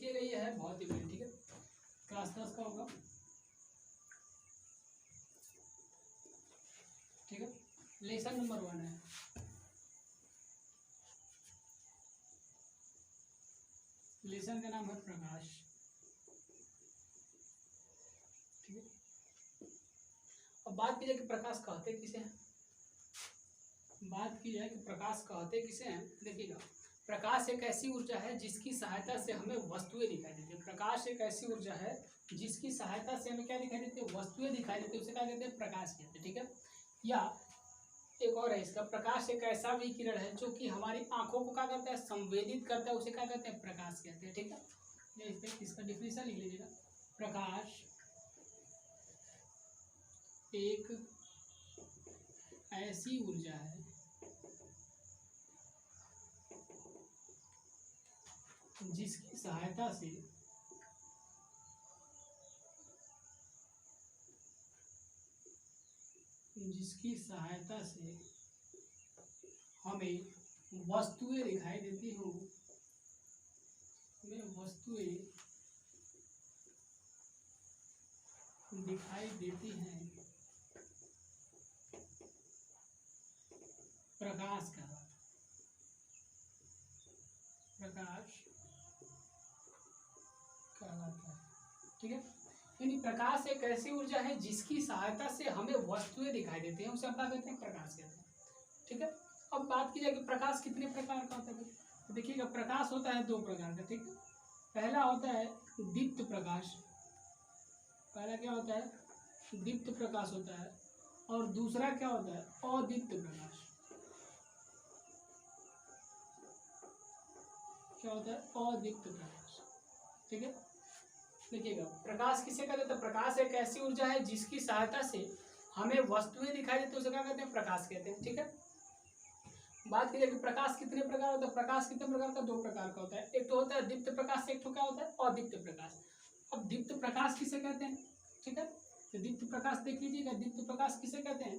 देखिएगा ये है बहुत ही ठीक है, क्लास 10 का होगा, ठीक है। लेसन नंबर 1 है, लेसन का नाम है प्रकाश, ठीक है। अब बात की जाए कि प्रकाश कहते किसे हैं, बात की जाए कि प्रकाश कहते किसे हैं। देखिएगा, प्रकाश एक ऐसी ऊर्जा है जिसकी सहायता से हमें वस्तुएं दिखाई देती है। प्रकाश एक ऐसी ऊर्जा है जिसकी सहायता से हमें क्या दिखाई देती है, वस्तुएं दिखाई देती है, उसे क्या कहते हैं, प्रकाश कहते हैं, ठीक है। या एक और है इसका, प्रकाश एक ऐसा विकिरण है जो कि हमारी आंखों को क्या करता है, संवेदित करता है, उसे क्या कहते हैं, प्रकाश कहते हैं, ठीक है। ये इसका डिफिनेशन लिख लीजिएगा, प्रकाश एक ऐसी ऊर्जा है जिसकी सहायता से हमें वस्तुएं दिखाई देती हो, हमें वस्तुएं दिखाई देती हैं, प्रकाश कहलाता है, ठीक है। यानी प्रकाश एक ऐसी ऊर्जा है जिसकी सहायता से हमें वस्तुएं दिखाई देती हैं, उसे हम क्या कहते हैं, प्रकाश कहते हैं, ठीक है। अब बात की जाए कि प्रकाश कितने प्रकार का होता है, तो देखिएगा प्रकाश होता है 2 प्रकार का, ठीक है। पहला होता है दीप्त प्रकाश, पहला क्या होता है, दीप्त प्रकाश होता है, और दूसरा क्या होता है, अदीप्त प्रकाश। क्या होता है, अदीप्त प्रकाश, ठीक है। देखिएगा, प्रकाश किसे कहते हैं, प्रकाश एक ऐसी ऊर्जा है जिसकी सहायता से हमें वस्तुएं दिखाई देती है, उसे क्या कहते हैं, प्रकाश कहते हैं, ठीक है। बात की जाए कि प्रकाश कितने प्रकार होता है, प्रकाश कितने प्रकार का, 2 प्रकार का होता है। एक तो होता है दीप्त प्रकाश, एक तो क्या होता है, अदीप्त प्रकाश। अब दीप्त प्रकाश किसे कहते हैं, ठीक है। तो दीप्त प्रकाश देख लीजिएगा, दीप्त प्रकाश किसे कहते हैं,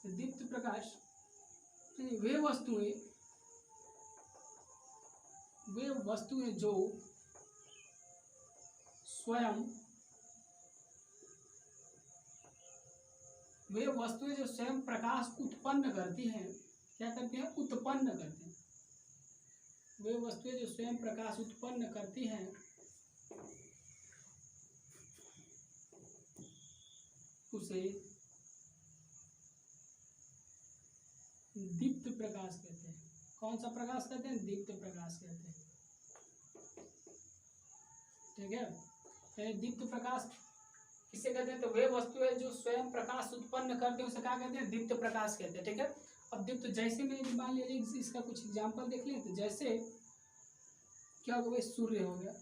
तो दीप्त प्रकाश वे वस्तुएं जो स्वयं प्रकाश उत्पन्न करती हैं, क्या करते हैं, उत्पन्न करते हैं। वे वस्तुएं जो स्वयं प्रकाश उत्पन्न करती हैं उसे दीप्त प्रकाश कहते हैं। कौन सा प्रकाश कहते हैं, दीप्त प्रकाश कहते हैं, ठीक है। दीप्त प्रकाश किसे कहते हैं, तो वे वस्तुएं जो स्वयं प्रकाश उत्पन्न करते हैं उसे क्या कहते हैं, दीप्त प्रकाश कहते हैं, ठीक है। अब दीप्त जैसे में मान लीजिए इसका कुछ एग्जाम्पल देख लें, तो जैसे क्या होगा, सूर्य हो गया।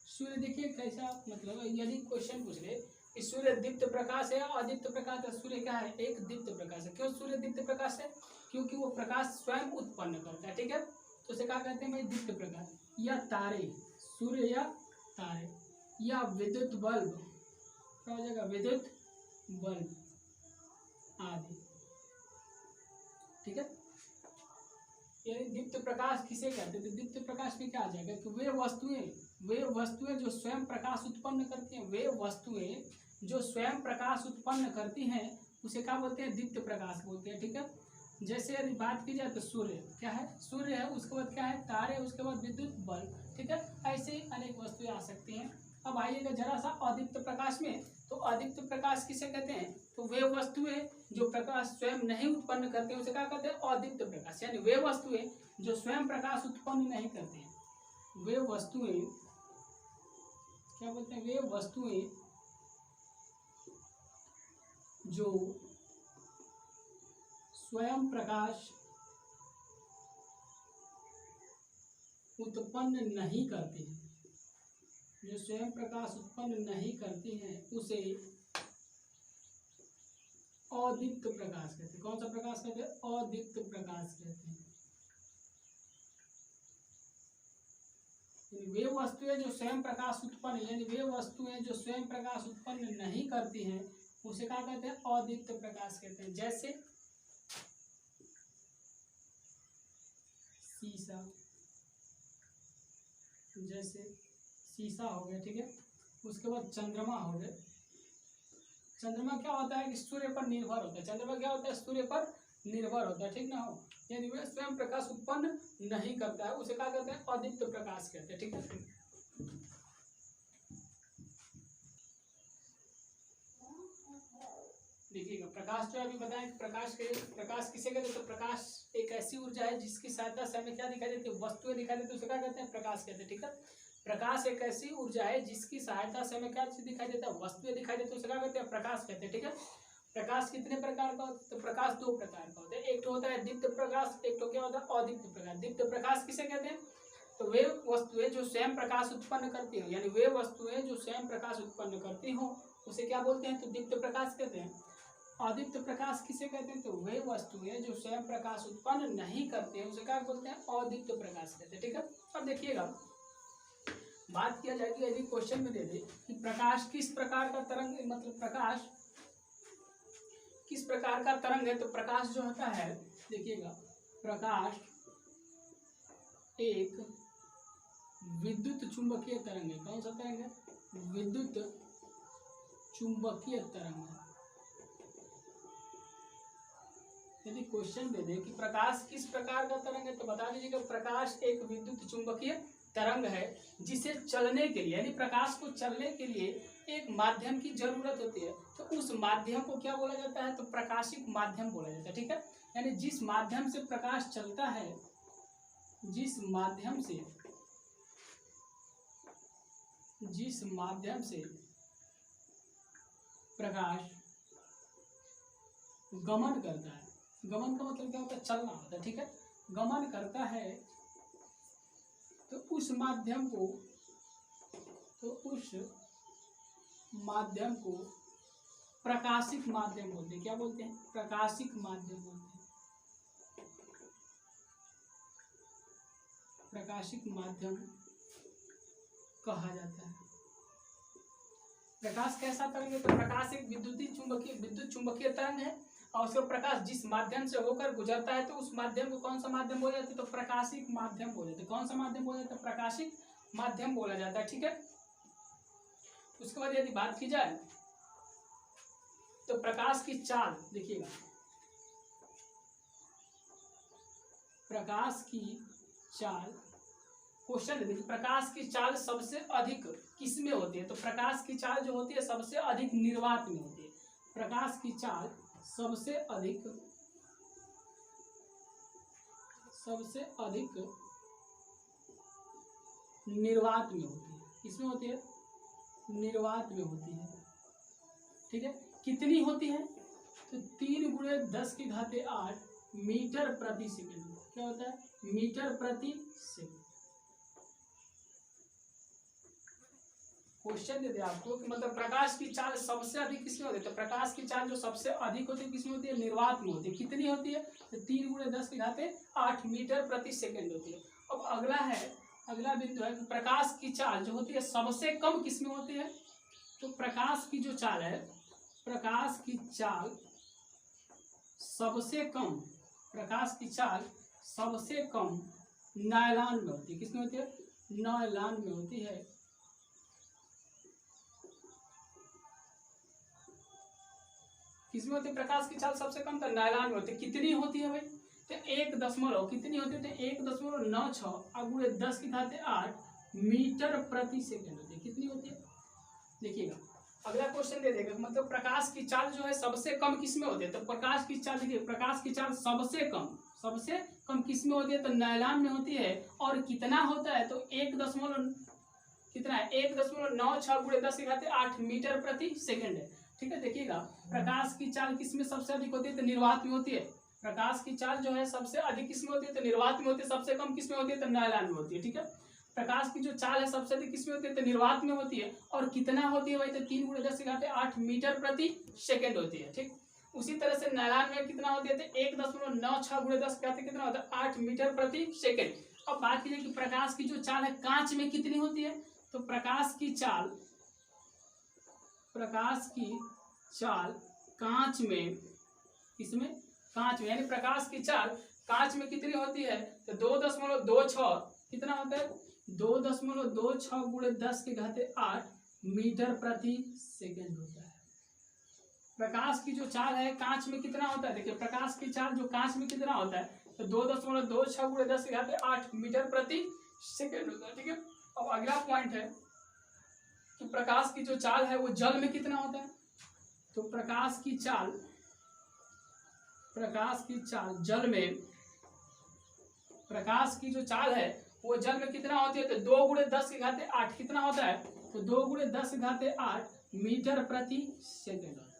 सूर्य देखिए कैसा, मतलब यदि क्वेश्चन पूछ ले कि सूर्य दीप्त प्रकाश है और अदीप्त प्रकाश है, सूर्य क्या है, एक दीप्त प्रकाश है। क्यों सूर्य दीप्त प्रकाश है, क्योंकि वो प्रकाश स्वयं उत्पन्न करता है, ठीक है। तो उसे क्या कहते हैं भाई, दीप्त प्रकाश। या तारे, सूर्य या तारे, या विद्युत बल्ब, क्या हो जाएगा, विद्युत बल्ब आदि, ठीक है। यानी दीप्त प्रकाश किसे कहते हैं, तो दीप्त प्रकाश में क्या आ जाएगा कि वे वस्तुएं जो स्वयं प्रकाश उत्पन्न करती हैं, वे वस्तुएं जो स्वयं प्रकाश उत्पन्न करती हैं उसे क्या बोलते हैं, दीप्त प्रकाश बोलते हैं, ठीक है। जैसे यदि बात की जाए तो सूर्य क्या है, सूर्य है, उसके बाद क्या है, तारे, उसके बाद विद्युत बल्ब, ठीक है। ऐसे अनेक वस्तुएं आ सकती हैं। अब आइएगा जरा सा अदीप्त प्रकाश में, तो अदीप्त प्रकाश किसे कहते हैं, तो वे वस्तुएं जो प्रकाश स्वयं नहीं उत्पन्न करते हैं उसे क्या कहते हैं, अदीप्त प्रकाश। यानी वे वस्तुएं जो स्वयं प्रकाश उत्पन्न नहीं करते हैं, वे वस्तुएं क्या बोलते हैं, वे वस्तुएं जो स्वयं प्रकाश उत्पन्न नहीं करती हैं, जो स्वयं प्रकाश उत्पन्न नहीं करती हैं उसे अदीप्त प्रकाश कहते हैं। कौन सा प्रकाश कहते हैं, अदीप्त प्रकाश कहते हैं। वे वस्तुएं जो स्वयं प्रकाश उत्पन्न, यानी वे वस्तुएं जो स्वयं प्रकाश उत्पन्न नहीं करती हैं उसे क्या कहते हैं, अदीप्त प्रकाश कहते हैं। जैसे शीशा हो गया, ठीक है। उसके बाद चंद्रमा हो गए। चंद्रमा क्या होता है कि सूर्य पर निर्भर होता है। चंद्रमा क्या होता है, सूर्य पर निर्भर होता है, ठीक ना हो, यानी वह स्वयं प्रकाश उत्पन्न नहीं करता है, उसे क्या कहते हैं, अदीप्त प्रकाश कहते हैं, ठीक है। देखिएगा, प्रकाश जो अभी बताएं, प्रकाश किसे कहते हैं, तो प्रकाश एक ऐसी ऊर्जा है जिसकी सहायता से हमें क्या दिखाई देती है, वस्तुएं दिखाई देती है, उसे क्या कहते हैं, प्रकाश कहते हैं, ठीक है। प्रकाश एक ऐसी ऊर्जा है जिसकी सहायता से हमें क्या चीज दिखाई देता है, वस्तुएं दिखाई देती है, उसे क्या कहते हैं, प्रकाश कहते हैं, ठीक है। प्रकाश कितने प्रकार का होता है, तो प्रकाश दो प्रकार का होता है। एक तो होता है दीप्त प्रकाश, एक तो क्या होता है, अदीप्त प्रकाश। दीप्त प्रकाश किसे कहते हैं, तो वे वस्तुएं जो स्वयं प्रकाश उत्पन्न करती हो, यानी वे वस्तुएं जो स्वयं प्रकाश उत्पन्न करती हो उसे क्या बोलते हैं, तो दीप्त प्रकाश कहते हैं। अदीप्त प्रकाश किसे कहते हैं, तो वे वस्तुएं जो स्वयं प्रकाश उत्पन्न नहीं करते हैं उसे क्या बोलते हैं, अदीप्त प्रकाश कहते हैं, ठीक है। अब देखिएगा, बात किया जाए कि यदि क्वेश्चन में दे दे कि प्रकाश किस प्रकार का तरंग, मतलब प्रकाश किस प्रकार का तरंग है, तो प्रकाश जो होता है, देखिएगा, प्रकाश एक विद्युत चुंबकीय तरंग है। कौन सा तरंग है, विद्युत चुंबकीय तरंग है। यदि क्वेश्चन दे दे कि प्रकाश किस प्रकार का तरंग है, तो बता दीजिएगा प्रकाश एक विद्युत चुंबकीय तरंग है जिसे चलने के लिए, यानी प्रकाश को चलने के लिए एक माध्यम की जरूरत होती है, तो उस माध्यम को क्या बोला जाता है, तो प्रकाशिक माध्यम बोला जाता है, ठीक है। यानी जिस माध्यम से प्रकाश चलता है, जिस माध्यम से प्रकाश गमन करता है, गमन का मतलब क्या होता है, चलना होता है, ठीक है। गमन करता है तो उस माध्यम को प्रकाशिक माध्यम बोलते हैं। क्या बोलते हैं, प्रकाशिक माध्यम बोलते हैं। प्रकाशिक माध्यम कहा जाता है। प्रकाश कैसा तरंग है, तो प्रकाश एक विद्युत चुंबकीय तरंग है, और उसका प्रकाश जिस माध्यम से होकर गुजरता है तो उस माध्यम को कौन सा माध्यम बोला जाता है, तो प्रकाशिक माध्यम बोला जाता है। कौन सा माध्यम बोला जाता है, प्रकाशिक माध्यम बोला जाता है, ठीक है। उसके बाद यदि बात की जाए तो प्रकाश की चाल, देखिएगा, प्रकाश की चाल, क्वेश्चन देखिए, प्रकाश की चाल सबसे अधिक किस में होती है, तो प्रकाश की चाल जो होती है सबसे अधिक निर्वात में होती है। प्रकाश की चाल सबसे अधिक निर्वात में होती है। किसमें होती है, निर्वात में होती है, ठीक है। कितनी होती है, तो 3 × 10⁸ मीटर प्रति सेकंड। क्या होता है, मीटर प्रति सेकंड। क्वेश्चन दे दे आपको कि मतलब प्रकाश की चाल सबसे अधिक किसमें होती है, तो प्रकाश की चाल जो सबसे अधिक होती है किसमें होती है, निर्वात में होती है। कितनी होती है, तो 3 × 10⁸ मीटर प्रति सेकंड होती है। अब अगला बिंदु है कि प्रकाश की चाल जो होती है सबसे कम किसमें होती है, तो प्रकाश की जो चाल है, प्रकाश की चाल सबसे कम नायलॉन में होती है। किसमें होती है, नायलॉन में होती है। किसमें होती है, प्रकाश की चाल सबसे कम तो नायलॉन में होती है। कितनी होती है भाई, तो 1 कितनी होती है, तो 1.96 × 10⁸ मीटर प्रति सेकंड होती है। कितनी होती है, देखिएगा, अगला क्वेश्चन दे देगा, मतलब प्रकाश की चाल जो है सबसे कम किसमें होती है, तो प्रकाश की चाल, देखिए, प्रकाश की चाल सबसे कम किसमें होती है, तो नायलॉन में होती है। और कितना होता है, तो 1.96 × 10⁸ मीटर प्रति सेकंड है, ठीक है। देखिएगा, प्रकाश की चाल किसमें सबसे अधिक होती है, तो निर्वात में होती है। प्रकाश की चाल जो है सबसे अधिक किसमें होती है, तो निर्वात में होती है। सबसे कम किसमें होती है, तो नायलॉन में होती है, ठीक है। प्रकाश की जो चाल है सबसे अधिक किसमें होती है, तो निर्वात में होती है। और कितना होती है भाई, तो 3 × 10⁸ मीटर प्रति सेकंड होती है, ठीक। उसी तरह से नायलॉन में कितना होती है, तो 1.96 × 10⁸ कितना होता है, 8 मीटर प्रति सेकंड। अब बात कीजिए कि प्रकाश की जो चाल है कांच में कितनी होती है, तो प्रकाश की चाल कांच में, इसमें कांच में, यानी प्रकाश की चाल कांच में कितनी होती है, तो 2.26 कितना होता है, 2.26 गुणे 10 के घाते 8 मीटर प्रति सेकेंड होता है। प्रकाश की जो चाल है कांच में कितना होता है, देखिए प्रकाश की चाल जो कांच में कितना होता है, तो 2.26 गुणे 10 के घाते 8 मीटर प्रति सेकेंड होता है। ठीक है, अब अगला पॉइंट है कि प्रकाश की जो चाल है वो जल में कितना होता है, तो प्रकाश की चाल जल में, प्रकाश की जो चाल है वो जल में कितना होती है, तो 2 गुणे 10 के घाते 8 कितना होता है, तो 2 गुणे 10 के घाते 8 मीटर प्रति सेकेंड होता है।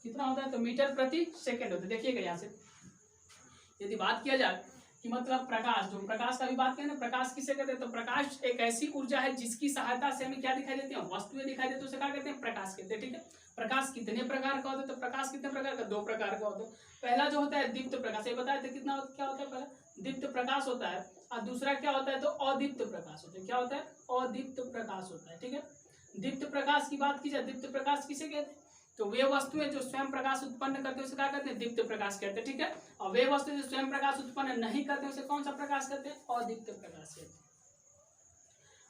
कितना होता है, तो मीटर प्रति सेकेंड होता है। देखिएगा यहाँ से यदि बात किया जाए कि मतलब प्रकाश, जो प्रकाश का भी बात करें ना, प्रकाश किसे कहते हैं, तो प्रकाश एक ऐसी ऊर्जा है जिसकी सहायता से हमें क्या दिखाई देती है, वस्तुएं दिखाई देती है, उसे क्या कहते हैं, प्रकाश कहते हैं। ठीक है, प्रकाश कितने प्रकार का होता है, तो प्रकाश कितने प्रकार का, 2 प्रकार का होता है। पहला जो होता है दीप्त प्रकाश, ये बताया था कितना क्या होता है, पहला दीप्त प्रकाश होता है, और दूसरा क्या होता है, तो अदीप्त प्रकाश होता है। क्या होता है, अदीप्त प्रकाश होता है। ठीक है, दीप्त प्रकाश की बात की जाए, दीप्त प्रकाश किसे कहते हैं, तो वे वस्तुएं जो स्वयं प्रकाश उत्पन्न करते हैं उसे क्या कहते हैं, दीप्त प्रकाश कहते हैं। ठीक है, और वे वस्तुएं जो स्वयं प्रकाश उत्पन्न नहीं करते उसे कौन सा प्रकाश कहते हैं, अदीप्त प्रकाश कहते हैं।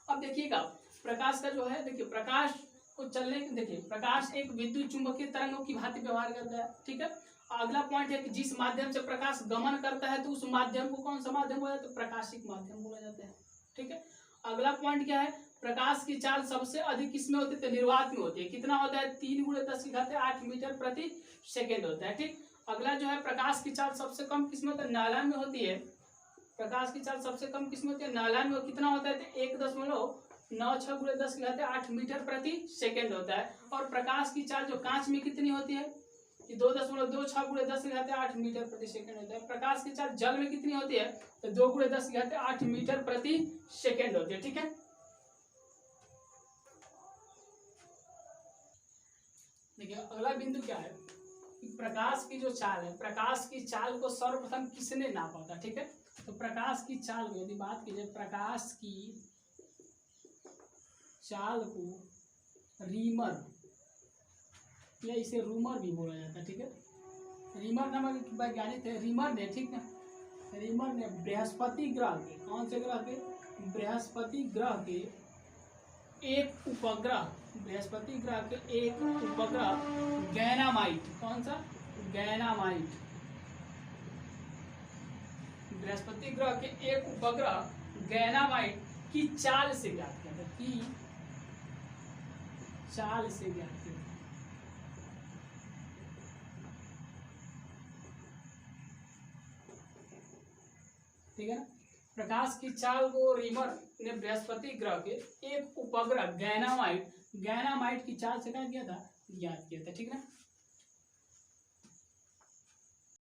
अब देखिएगा प्रकाश का जो है, देखिए प्रकाश को चलने, देखिए प्रकाश एक विद्युत चुंबकीय तरंगों की भांति व्यवहार करता है। ठीक है, अगला पॉइंट है कि जिस माध्यम से प्रकाश गमन करता है तो उस माध्यम को कौन सा माध्यम बोला जाता है, तो प्रकाशिक माध्यम बोला जाता है। ठीक है, अगला पॉइंट क्या है, प्रकाश की चाल सबसे अधिक किसमें होती है, तो निर्वात में होती है। कितना होता है, 3 गुणे 10 के घाते 8 मीटर प्रति सेकेंड होता है। ठीक, अगला जो है प्रकाश की चाल सबसे कम किसमें होता है, नाला में होती है। प्रकाश की चाल सबसे कम किसमें होती है, नाला में। कितना होता है, 1.96 गुणे 10 के घाते 8 मीटर प्रति सेकेंड होता है। और प्रकाश की चाल जो कांच में कितनी होती है, कि 2.26 गुणे 10 के घाते 8 मीटर प्रति सेकेंड होता है। प्रकाश की चाल जल में कितनी होती है, तो 2 गुणे 10 के घाते 8 मीटर प्रति सेकेंड होती है। ठीक है, देखिए अगला बिंदु क्या है, प्रकाश की जो चाल है, प्रकाश की चाल को सर्वप्रथम किसने नापा था। ठीक है, तो प्रकाश की चाल में यदि बात की जाए, प्रकाश की चाल को रीमर या इसे रूमर भी बोला जाता है। ठीक है, रीमर नामक वैज्ञानिक थे, रीमर ने, ठीक है, रीमर ने बृहस्पति ग्रह के, कौन से ग्रह के, बृहस्पति ग्रह के एक उपग्रह, बृहस्पति ग्रह के एक उपग्रह गैनामाइट, कौन सा, गैनामाइट, बृहस्पति ग्रह के एक उपग्रह गैनामाइट की चाल से ज्ञात किया था, की चाल से ज्ञात किया था। ठीक है ना, प्रकाश की चाल को रीमर ने बृहस्पति ग्रह के एक उपग्रह गैनामाइट की चाल से क्या किया था, ज्ञात किया था। ठीक है ना,